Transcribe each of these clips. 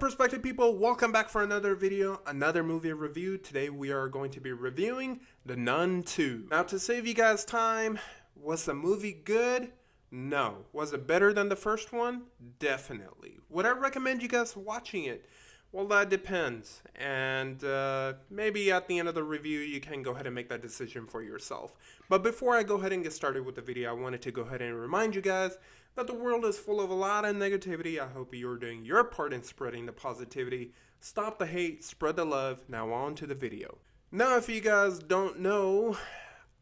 Perspective people, welcome back for another video, another movie review. Today we are going to be reviewing The Nun 2. Now to save you guys time, was the movie good? No. Was it better than the first one? Definitely. Would I recommend you guys watching it? Well, that depends, and maybe at the end of the review you can go ahead and make that decision for yourself. But before I go ahead and get started with the video, I wanted to go ahead and remind you guys that the world is full of a lot of negativity. I hope you're doing your part in spreading the positivity. Stop the hate, spread the love. Now on to the video. Now, if you guys don't know,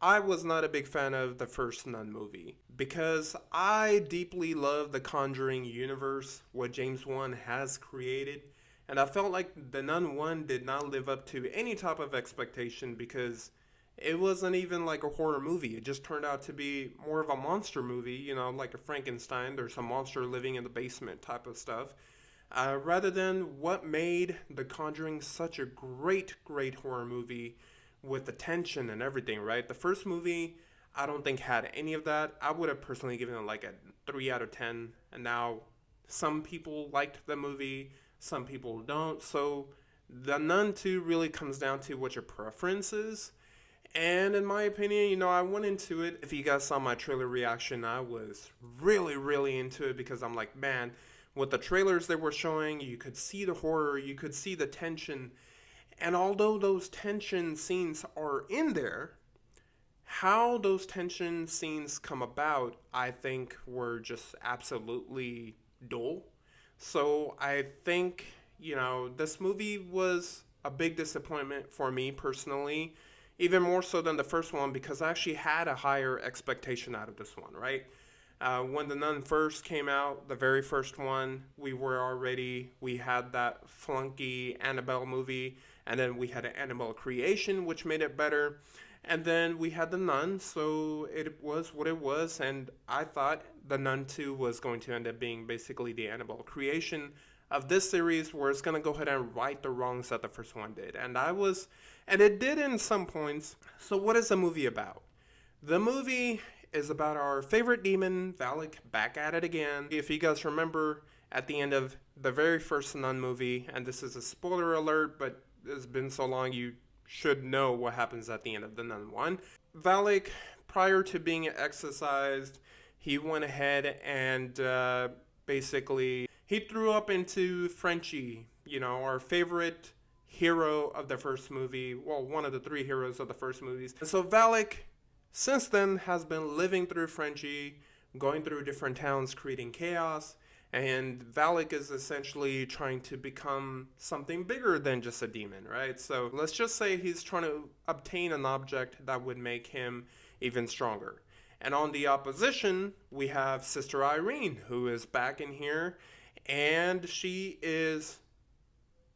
I was not a big fan of the first Nun movie because I deeply love the Conjuring universe, what James Wan has created. And I felt like The Nun 1 did not live up to any type of expectation because it wasn't even like a horror movie. It just turned out to be more of a monster movie, you know, like a Frankenstein. There's a monster living in the basement type of stuff. Rather than what made The Conjuring such a great horror movie with the tension and everything, right? The first movie, I don't think had any of that. I would have personally given it like a 3 out of 10. And now some people liked the movie, some people don't. So The Nun 2 really comes down to what your preference is. And in my opinion, you know, I went into it. If you guys saw my trailer reaction, I was really into it because I'm like, man, with the trailers they were showing, you could see the horror, you could see the tension. And although those tension scenes are in there, how those tension scenes come about, I think were just absolutely dull. So I think, you know, this movie was a big disappointment for me personally, even more so than the first one because I actually had a higher expectation out of this one, right? When The Nun first came out, the very first one, we had that flunky Annabelle movie, and then we had an Annabelle Creation, which made it better. And then we had The Nun, so it was what it was, and I thought The Nun 2 was going to end up being basically the Annabelle Creation of this series, where it's going to go ahead and right the wrongs that the first one did. And it did in some points. So what is the movie about? The movie is about our favorite demon, Valak, back at it again. If you guys remember, at the end of the very first Nun movie, and this is a spoiler alert, but it's been so long you should know what happens at the end of The Nun 1. Valak, prior to being exorcised, he went ahead and basically he threw up into Frenchie, you know, our favorite hero of the first movie, well, one of the 3 heroes of the first movies. And so Valak, since then, has been living through Frenchie, going through different towns, creating chaos. And Valak is essentially trying to become something bigger than just a demon, right? So let's just say he's trying to obtain an object that would make him even stronger. And on the opposition, we have Sister Irene, who is back in here, and she is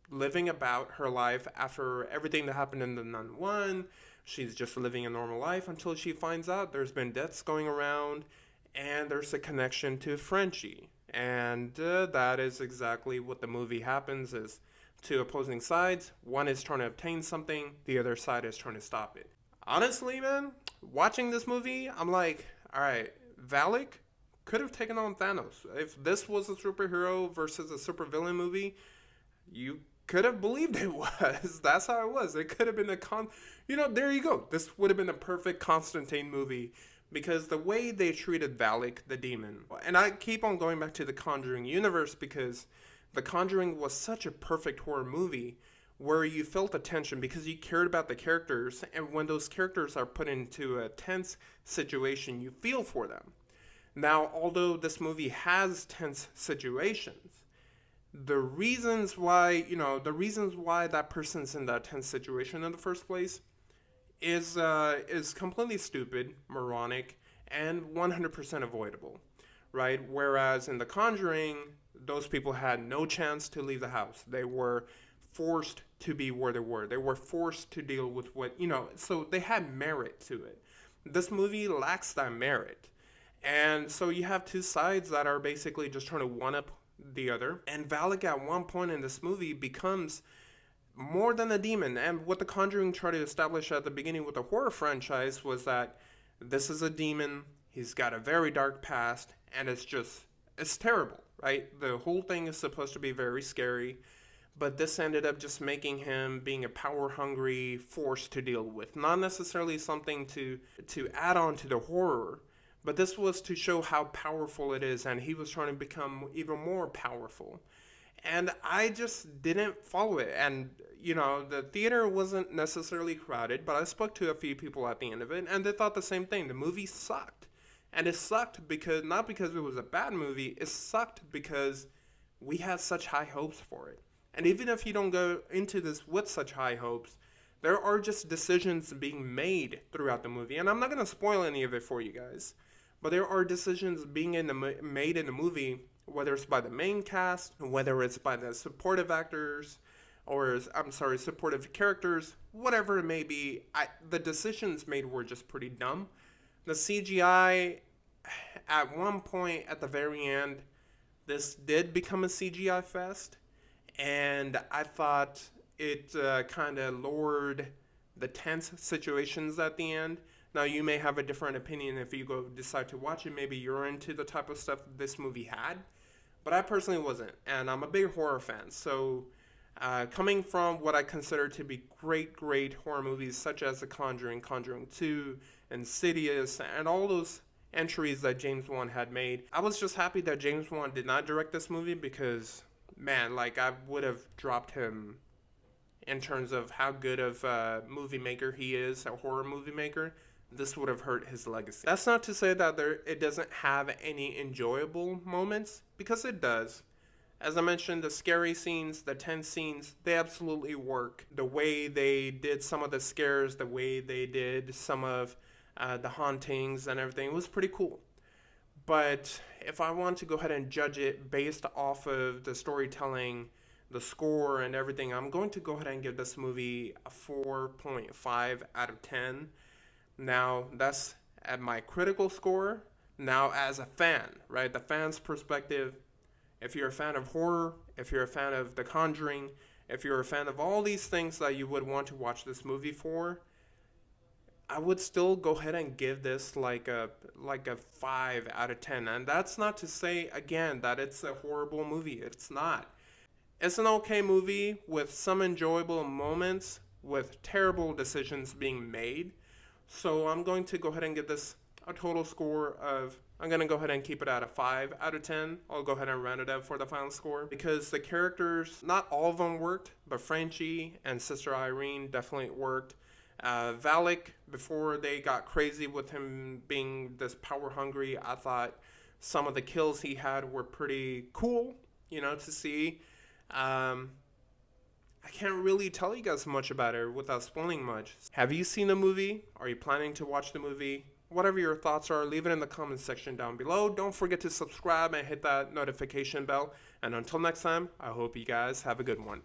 living about her life after everything that happened in The Nun 1. She's just living a normal life until she finds out there's been deaths going around, and there's a connection to Frenchie. And that is exactly what the movie happens, is 2 opposing sides. One is trying to obtain something, the other side is trying to stop it. Honestly, man, watching this movie, I'm like, alright, Valak could have taken on Thanos. If this was a superhero versus a supervillain movie, you could have believed it was. That's how it was. It could have been there you go. This would have been a perfect Constantine movie. Because the way they treated Valak, the demon, and I keep on going back to the Conjuring universe because the Conjuring was such a perfect horror movie where you felt the tension because you cared about the characters, and when those characters are put into a tense situation, you feel for them. Now, although this movie has tense situations, the reasons why that person's in that tense situation in the first place is completely stupid, moronic, and 100% avoidable, right? Whereas in The Conjuring, those people had no chance to leave the house. They were forced to be where they were. They were forced to deal with so they had merit to it. This movie lacks that merit. And so you have 2 sides that are basically just trying to one-up the other. And Valak at one point in this movie becomes more than a demon. And what The Conjuring tried to establish at the beginning with the horror franchise was that this is a demon, he's got a very dark past, and it's terrible, right? The whole thing is supposed to be very scary. but this ended up just making him being a power-hungry force to deal with. Not necessarily something to add on to the horror, but this was to show how powerful it is, and he was trying to become even more powerful. And I just didn't follow it. And, you know, the theater wasn't necessarily crowded, but I spoke to a few people at the end of it, and they thought the same thing. The movie sucked. And it sucked because, not because it was a bad movie, it sucked because we had such high hopes for it. And even if you don't go into this with such high hopes, there are just decisions being made throughout the movie. And I'm not going to spoil any of it for you guys, but there are decisions being made in the movie, whether it's by the main cast, whether it's by the supportive actors, or, I'm sorry, supportive characters, whatever it may be. The decisions made were just pretty dumb. The CGI, at one point at the very end, this did become a CGI fest. And I thought it kind of lowered the tense situations at the end. Now, you may have a different opinion if you go decide to watch it. Maybe you're into the type of stuff this movie had. But I personally wasn't. And I'm a big horror fan. So coming from what I consider to be great horror movies such as The Conjuring, Conjuring 2, Insidious, and all those entries that James Wan had made, I was just happy that James Wan did not direct this movie because, man, like, I would have dropped him in terms of how good of a movie maker he is, a horror movie maker. This would have hurt his legacy. That's not to say that it doesn't have any enjoyable moments, because it does. As I mentioned, the scary scenes, the tense scenes, they absolutely work. The way they did some of the scares, the way they did some of the hauntings and everything was pretty cool. But if I want to go ahead and judge it based off of the storytelling, the score, and everything, I'm going to go ahead and give this movie a 4.5 out of 10. Now, that's at my critical score. Now, as a fan, right, the fan's perspective, if you're a fan of horror, if you're a fan of The Conjuring, if you're a fan of all these things that you would want to watch this movie for, I would still go ahead and give this like a 5 out of 10. And that's not to say, again, that it's a horrible movie. It's not. It's an okay movie with some enjoyable moments, with terrible decisions being made. So I'm going to go ahead and give this a total score of, I'm going to go ahead and keep it at a 5 out of 10. I'll go ahead and round it up for the final score. Because the characters, not all of them worked, but Frenchie and Sister Irene definitely worked. Valak, before they got crazy with him being this power hungry, I thought some of the kills he had were pretty cool, you know, to see. I can't really tell you guys much about it without spoiling much. Have you seen the movie? Are you planning to watch the movie? Whatever your thoughts are, leave it in the comment section down below. Don't forget to subscribe and hit that notification bell. And until next time, I hope you guys have a good one.